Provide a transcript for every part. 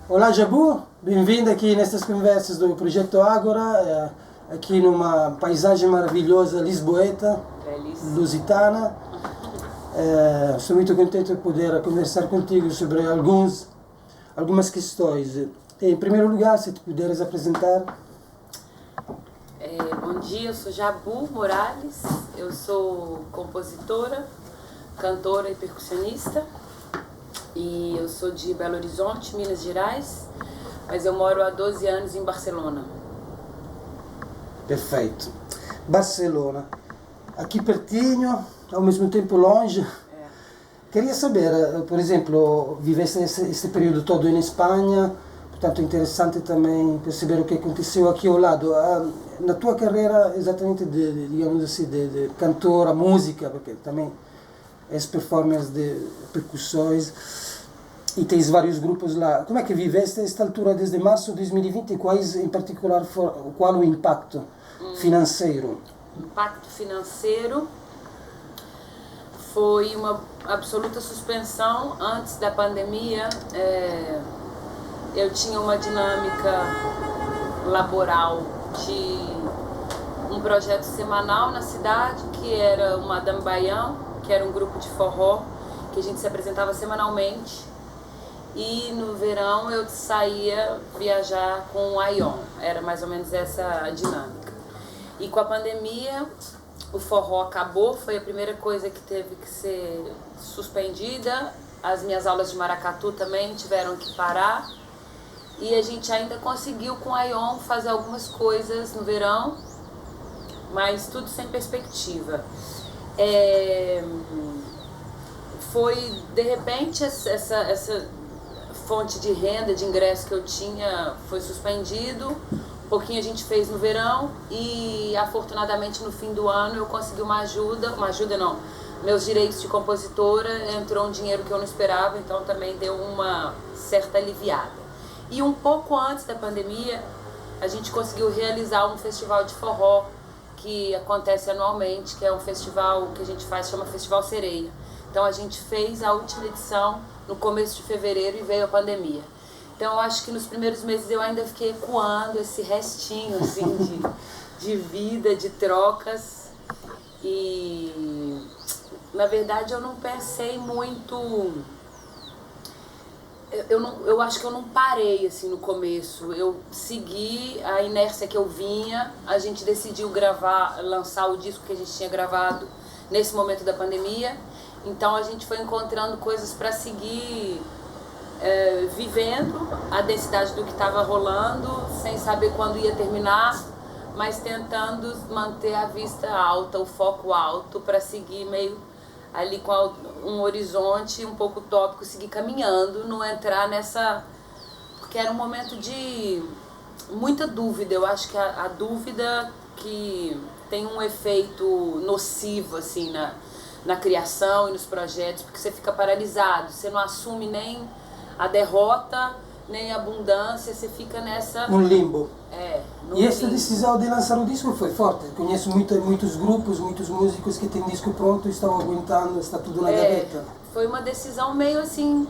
Olá, Jabu, bem-vindo aqui nestas conversas do Projeto Ágora, aqui numa paisagem maravilhosa lisboeta, lusitana. Estou muito contente de poder conversar contigo sobre algumas questões. Em primeiro lugar, se tu puderes apresentar. Bom dia, eu sou Jabu Morales, eu sou compositora, cantora e percussionista. E eu sou de Belo Horizonte, Minas Gerais, mas eu moro há 12 anos em Barcelona. Perfeito. Barcelona, aqui pertinho, ao mesmo tempo longe. Queria saber, por exemplo, viveste esse período todo em Espanha, portanto é interessante também perceber o que aconteceu aqui ao lado. Na tua carreira, exatamente, digamos assim, de cantora, música, porque também és performer de percussões e tens vários grupos lá. Como é que viveste esta altura desde março de 2020 e quais, em particular, qual o impacto financeiro? Impacto financeiro foi uma absoluta suspensão. Antes da pandemia, eu tinha uma dinâmica laboral de um projeto semanal na cidade, que era o Madame Baião, que era um grupo de forró, que a gente se apresentava semanalmente. E no verão eu saía viajar com o Aion, era mais ou menos essa a dinâmica. E com a pandemia, o forró acabou, foi a primeira coisa que teve que ser suspendida. As minhas aulas de maracatu também tiveram que parar. E a gente ainda conseguiu com o Aion fazer algumas coisas no verão, mas tudo sem perspectiva. Foi de repente essa fonte de renda, de ingresso que eu tinha foi suspendido. Um pouquinho a gente fez no verão e afortunadamente no fim do ano eu consegui uma ajuda não, meus direitos de compositora, entrou um dinheiro que eu não esperava, então também deu uma certa aliviada. E um pouco antes da pandemia a gente conseguiu realizar um festival de forró que acontece anualmente, que é um festival que a gente faz, chama Festival Sereia. Então a gente fez a última edição no começo de fevereiro e veio a pandemia. Então eu acho que nos primeiros meses eu ainda fiquei ecoando esse restinho assim, de vida, de trocas. E na verdade eu não pensei muito... Eu acho que eu não parei assim no começo, eu segui a inércia que eu vinha. A gente decidiu lançar o disco que a gente tinha gravado nesse momento da pandemia, então a gente foi encontrando coisas para seguir vivendo a densidade do que estava rolando, sem saber quando ia terminar, mas tentando manter a vista alta, o foco alto, para seguir meio ali com um horizonte um pouco utópico, seguir caminhando, não entrar nessa... Porque era um momento de muita dúvida. Eu acho que a dúvida que tem um efeito nocivo assim, na criação e nos projetos, porque você fica paralisado, você não assume nem a derrota, nem a abundância, você fica nessa... Um limbo. E essa decisão de lançar o disco foi forte. Conheço muitos grupos, muitos músicos que têm disco pronto e estão aguentando, está tudo na gaveta. Foi uma decisão meio assim,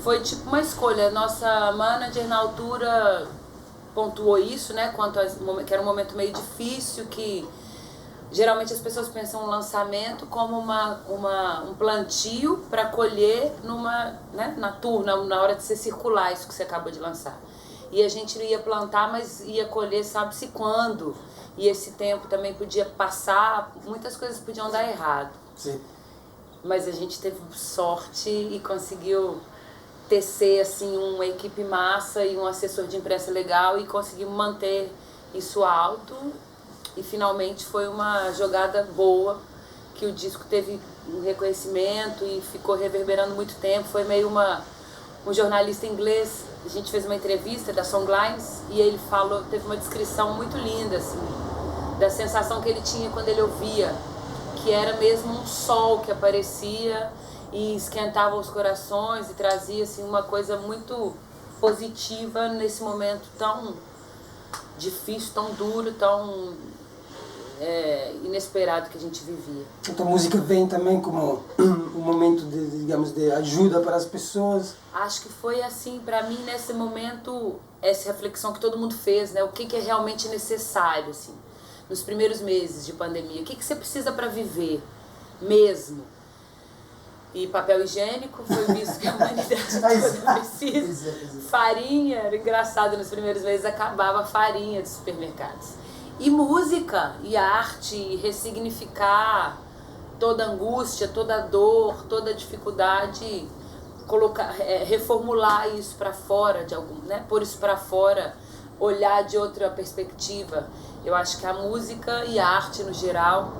foi tipo uma escolha. Nossa manager na altura pontuou isso, né, que era um momento meio difícil, que geralmente as pessoas pensam um lançamento como um plantio para colher na hora de você circular isso que você acabou de lançar. E a gente ia plantar, mas ia colher sabe-se quando. E esse tempo também podia passar, muitas coisas podiam dar errado. Sim. Mas a gente teve sorte e conseguiu tecer assim, uma equipe massa e um assessor de imprensa legal e conseguimos manter isso alto. E finalmente foi uma jogada boa, que o disco teve um reconhecimento e ficou reverberando muito tempo. Foi meio um jornalista inglês, a gente fez uma entrevista da Songlines e ele teve uma descrição muito linda assim, da sensação que ele tinha quando ele ouvia, que era mesmo um sol que aparecia e esquentava os corações e trazia assim, uma coisa muito positiva nesse momento tão difícil, tão duro, tão inesperado que a gente vivia. Então a música vem também como um momento digamos, de ajuda para as pessoas? Acho que foi assim, para mim, nesse momento, essa reflexão que todo mundo fez, né? O que é realmente necessário, assim, nos primeiros meses de pandemia. O que você precisa para viver mesmo? E papel higiênico foi visto que a humanidade toda precisa. Farinha, era engraçado, nos primeiros meses acabava a farinha dos supermercados. E música, e arte, e ressignificar toda angústia, toda dor, toda dificuldade, colocar, reformular isso para fora, né? Pôr isso para fora, olhar de outra perspectiva. Eu acho que a música e a arte no geral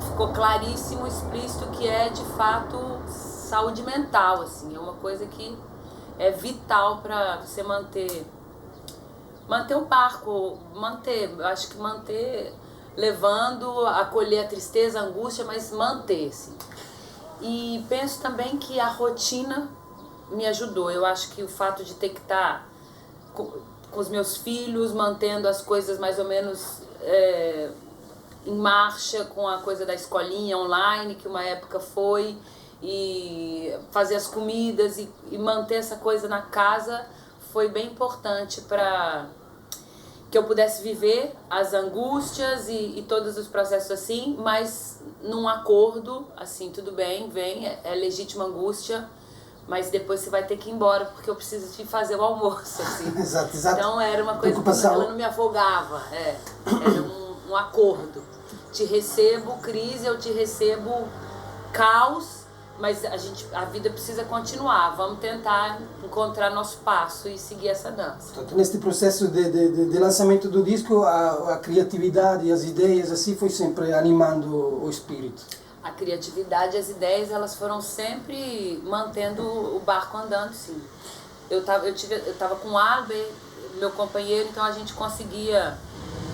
ficou claríssimo, explícito que é de fato saúde mental, assim, é uma coisa que é vital para você manter o barco, eu acho que manter, levando, acolher a tristeza, a angústia, mas manter-se. E penso também que a rotina me ajudou. Eu acho que o fato de ter que estar com os meus filhos, mantendo as coisas mais ou menos em marcha, com a coisa da escolinha online, que uma época foi, e fazer as comidas e manter essa coisa na casa foi bem importante para que eu pudesse viver as angústias e todos os processos assim, mas num acordo, assim, tudo bem, vem, é legítima angústia, mas depois você vai ter que ir embora, porque eu preciso te fazer o almoço, assim. Exato. Então era uma coisa que ela não me afogava, era um acordo. Te recebo crise, eu te recebo caos, mas a vida precisa continuar. Vamos tentar encontrar nosso passo e seguir essa dança. Então, neste processo de lançamento do disco, a criatividade e as ideias assim foi sempre animando o espírito? A criatividade e as ideias, elas foram sempre mantendo o barco andando, sim. Eu tava com o Albert, meu companheiro, então a gente conseguia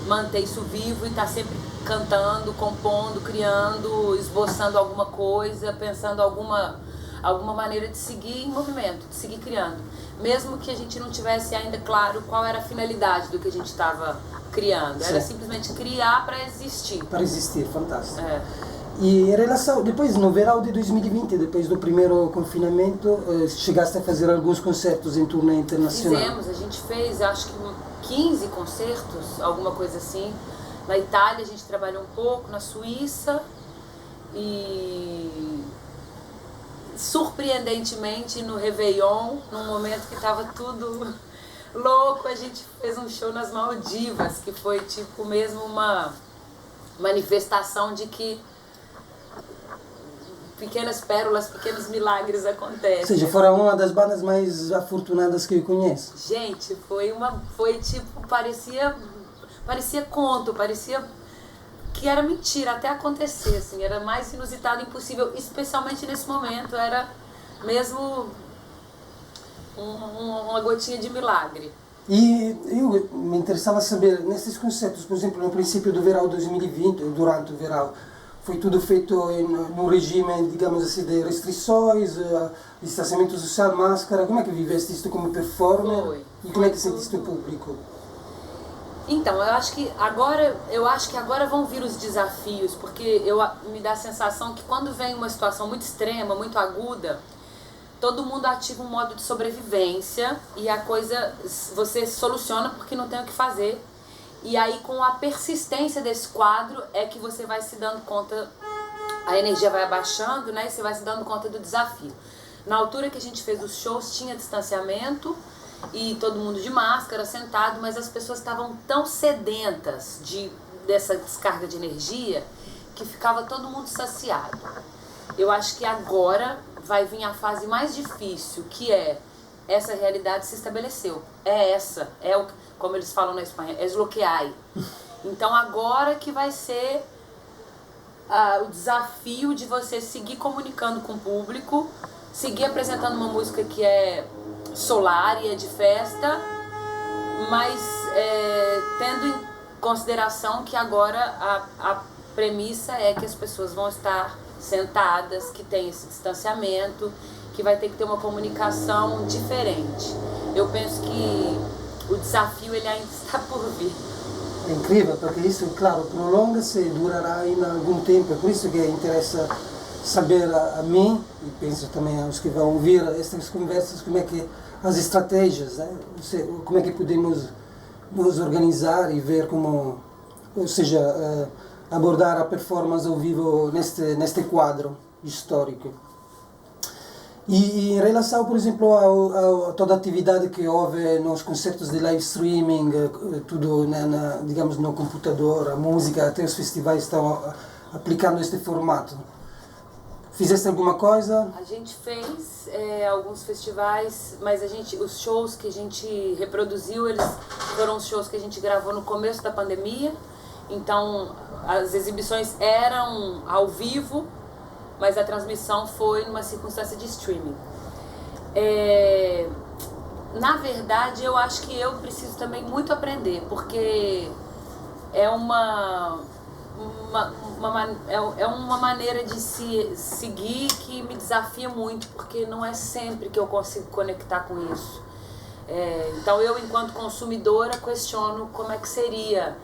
manter isso vivo e estar sempre cantando, compondo, criando, esboçando alguma coisa, pensando alguma maneira de seguir em movimento, de seguir criando. Mesmo que a gente não tivesse ainda claro qual era a finalidade do que a gente estava criando. Era simplesmente criar para existir. Para existir, fantástico. E em relação, depois no verão de 2020, depois do primeiro confinamento, chegaste a fazer alguns concertos em turnê internacional? Fizemos, a gente fez acho que 15 concertos, alguma coisa assim. Na Itália a gente trabalhou um pouco, na Suíça e surpreendentemente no Réveillon, num momento que estava tudo louco, a gente fez um show nas Maldivas, que foi tipo mesmo uma manifestação de que pequenas pérolas, pequenos milagres acontecem. Ou seja, foram uma das bandas mais afortunadas que eu conheço. Gente, foi tipo, parecia conto, parecia que era mentira até acontecer, assim, era mais inusitado impossível, especialmente nesse momento, era mesmo uma gotinha de milagre. E eu me interessava saber, nesses concertos, por exemplo, no princípio do verão 2020, durante o verão, foi tudo feito num regime, digamos assim, de restrições, distanciamento social, máscara. Como é que viveste isto como performer? Foi. E como é que sentiste o público? Então, eu acho que agora vão vir os desafios, porque me dá a sensação que quando vem uma situação muito extrema, muito aguda, todo mundo ativa um modo de sobrevivência e a coisa você soluciona porque não tem o que fazer. E aí, com a persistência desse quadro, é que você vai se dando conta, a energia vai abaixando, né? E você vai se dando conta do desafio. Na altura que a gente fez os shows, tinha distanciamento e todo mundo de máscara, sentado, mas as pessoas estavam tão sedentas dessa descarga de energia que ficava todo mundo saciado. Eu acho que agora vai vir a fase mais difícil, que é essa realidade se estabeleceu. Como eles falam na Espanha, es lo que hay. Então agora que vai ser o desafio de você seguir comunicando com o público, seguir apresentando uma música que é solar e é de festa, mas tendo em consideração que agora a premissa é que as pessoas vão estar sentadas, que tem esse distanciamento, que vai ter que ter uma comunicação diferente. Eu penso que o desafio ele ainda está por vir. É incrível, porque isso, claro, prolonga-se e durará ainda algum tempo. É por isso que interessa saber a mim, e penso também aos que vão ouvir estas conversas, como é que as estratégias, né? Como é que podemos nos organizar e ver como, ou seja, abordar a performance ao vivo neste quadro histórico. E em relação, por exemplo, a toda a atividade que houve nos concertos de live streaming, tudo digamos no computador, a música, até os festivais estão aplicando este formato. Fizeste alguma coisa? A gente fez alguns festivais, mas os shows que a gente reproduziu, eles foram os shows que a gente gravou no começo da pandemia. Então, as exibições eram ao vivo, mas a transmissão foi numa circunstância de streaming. Na verdade, eu acho que eu preciso também muito aprender, porque é uma maneira de se seguir que me desafia muito, porque não é sempre que eu consigo conectar com isso. Então eu, enquanto consumidora, questiono como é que seria,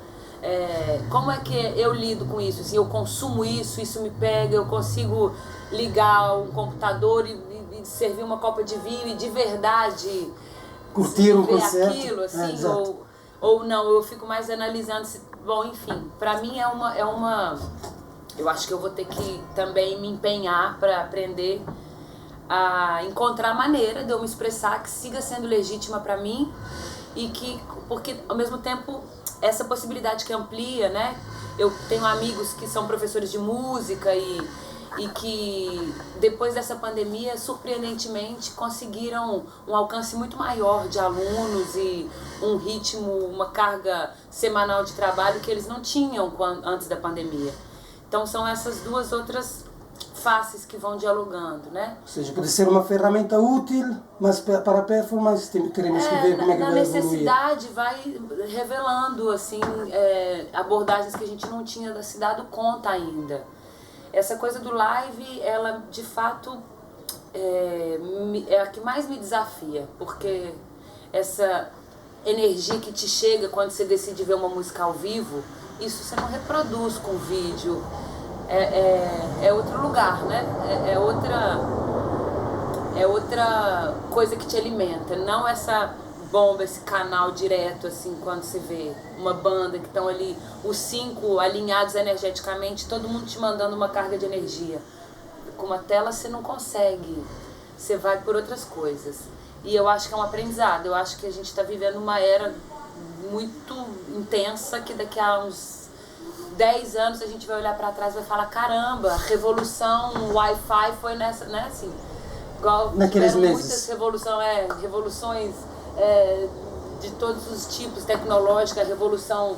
como é que eu lido com isso, assim, eu consumo isso me pega, eu consigo ligar um computador e servir uma copa de vinho e de verdade curtir um concerto, aquilo, assim, ou não, eu fico mais analisando bom, enfim, pra mim eu acho que eu vou ter que também me empenhar para aprender a encontrar maneira de eu me expressar que siga sendo legítima para mim porque ao mesmo tempo essa possibilidade que amplia, né? Eu tenho amigos que são professores de música e que depois dessa pandemia, surpreendentemente, conseguiram um alcance muito maior de alunos e um ritmo, uma carga semanal de trabalho que eles não tinham antes da pandemia. Então são essas duas outras faces que vão dialogando, né? Ou seja, pode ser uma ferramenta útil, mas para a performance teremos que ver como é que vai evoluir. Na necessidade vai revelando assim, abordagens que a gente não tinha se dado conta ainda. Essa coisa do live, ela de fato é a que mais me desafia, porque essa energia que te chega quando você decide ver uma música ao vivo, isso você não reproduz com vídeo, é outro lugar, né? É outra coisa que te alimenta, não essa bomba, esse canal direto, assim, quando você vê uma banda que estão ali, os 5 alinhados energeticamente, todo mundo te mandando uma carga de energia. Com uma tela você não consegue, você vai por outras coisas. E eu acho que é um aprendizado, eu acho que a gente está vivendo uma era muito intensa, que daqui a uns 10 anos a gente vai olhar para trás e vai falar, caramba, a revolução Wi-Fi foi nessa, né, assim, igual naqueles meses. Muitas revoluções de todos os tipos, tecnológica, a revolução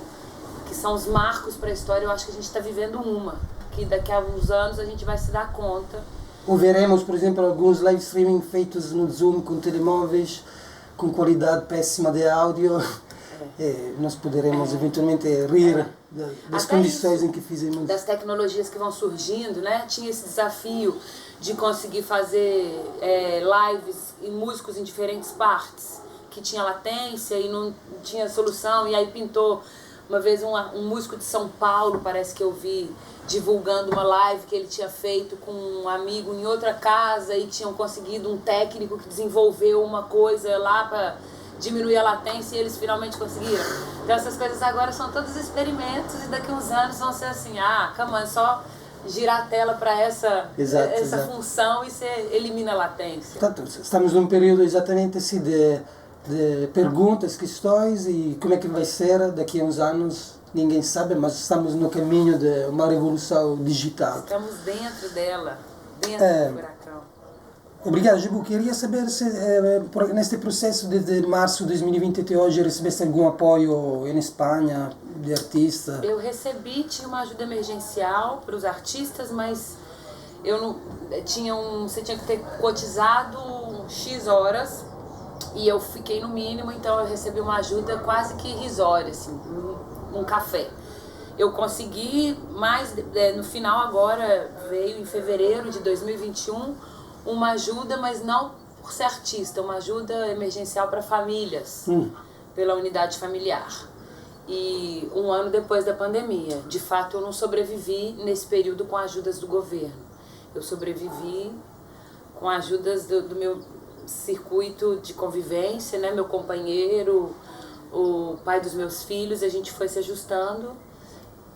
que são os marcos para a história. Eu acho que a gente está vivendo uma, que daqui a uns anos a gente vai se dar conta. Ou veremos, por exemplo, alguns live streaming feitos no Zoom com telemóveis, com qualidade péssima de áudio. Nós poderemos eventualmente rir das até condições isso, em que fizemos. Das tecnologias que vão surgindo, né? Tinha esse desafio de conseguir fazer lives e músicos em diferentes partes, que tinha latência e não tinha solução, e aí pintou uma vez um músico de São Paulo, parece que eu vi, divulgando uma live que ele tinha feito com um amigo em outra casa e tinham conseguido um técnico que desenvolveu uma coisa lá para diminuir a latência e eles finalmente conseguiram. Então essas coisas agora são todos experimentos e daqui a uns anos vão ser assim, é só girar a tela para essa função e você elimina a latência. Portanto, estamos num período exatamente assim de perguntas, questões, e como é que vai ser daqui a uns anos, ninguém sabe, mas estamos no caminho de uma revolução digital. Estamos dentro dela, dentro do furacão. Obrigado, Gibu. Queria saber se neste processo desde março de 2020 até hoje recebeste algum apoio em Espanha de artista? Eu tinha uma ajuda emergencial para os artistas, mas eu não você tinha que ter cotizado X horas e eu fiquei no mínimo, então eu recebi uma ajuda quase que irrisória, assim, um café. eu consegui, mas no final agora, veio em fevereiro de 2021, uma ajuda, mas não por ser artista, uma ajuda emergencial para famílias, pela unidade familiar. E um ano depois da pandemia. De fato, eu não sobrevivi nesse período com ajudas do governo. Eu sobrevivi com ajudas do meu circuito de convivência, né? Meu companheiro, o pai dos meus filhos, a gente foi se ajustando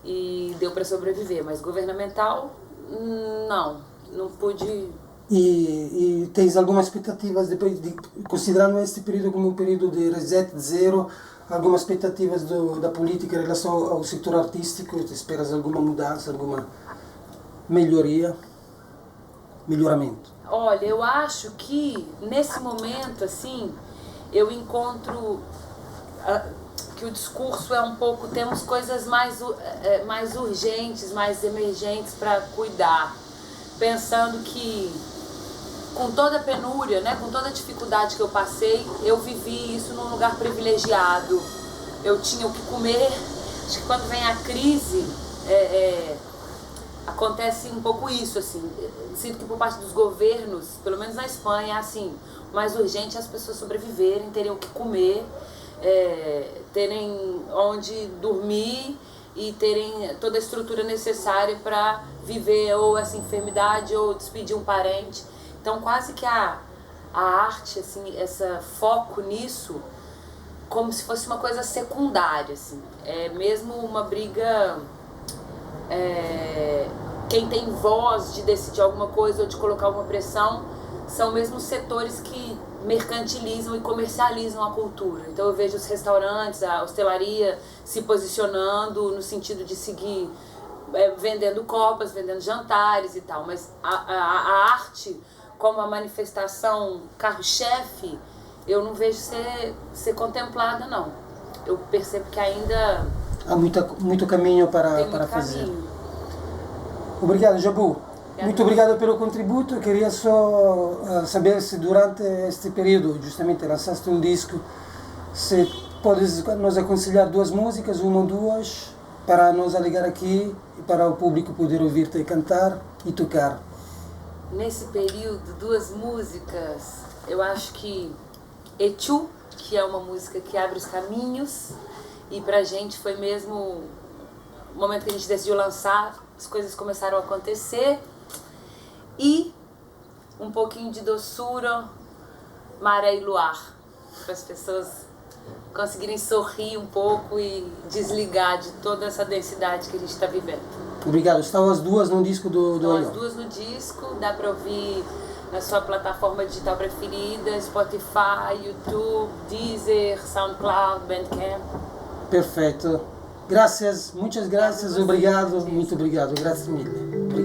e deu para sobreviver. Mas governamental, não pude. E tens algumas expectativas, depois de, considerando este período como um período de reset zero, algumas expectativas da política em relação ao setor artístico? Esperas alguma mudança, alguma melhoramento? Olha, eu acho que nesse momento, assim, eu encontro que o discurso é um pouco, temos coisas mais urgentes, mais emergentes para cuidar, pensando que com toda a penúria, né, com toda a dificuldade que eu passei, eu vivi isso num lugar privilegiado. Eu tinha o que comer. Acho que quando vem a crise, acontece um pouco isso, assim. Sinto que por parte dos governos, pelo menos na Espanha, é assim, o mais urgente é as pessoas sobreviverem, terem o que comer, terem onde dormir e terem toda a estrutura necessária para viver ou essa enfermidade ou despedir um parente. Então quase que a arte, assim, esse foco nisso, como se fosse uma coisa secundária, assim. É mesmo uma briga, quem tem voz de decidir alguma coisa ou de colocar uma pressão, são mesmo os setores que mercantilizam e comercializam a cultura. Então eu vejo os restaurantes, a hostelaria se posicionando no sentido de seguir vendendo copas, vendendo jantares e tal, mas a arte como a manifestação carro-chefe, eu não vejo ser contemplada, não. Eu percebo que ainda há muito caminho para fazer. Caminho. Obrigado, Jabu. Muito obrigado pelo contributo. Eu queria só saber se durante este período, justamente, lançaste um disco, se podes nos aconselhar 2 músicas, 1 ou 2, para nos ligar aqui e para o público poder ouvir-te cantar e tocar. Nesse período, 2 músicas, eu acho que Echu, que é uma música que abre os caminhos, e pra gente foi mesmo o momento que a gente decidiu lançar, as coisas começaram a acontecer, e um pouquinho de doçura, Maré e Luar, para as pessoas conseguirem sorrir um pouco e desligar de toda essa densidade que a gente está vivendo. Obrigado. Estão as 2 no disco do Estão Aion? as 2 no disco, dá para ouvir na sua plataforma digital preferida, Spotify, YouTube, Deezer, SoundCloud, Bandcamp. Perfeito. Graças, muitas graças, obrigado, muito obrigado. Graças mille.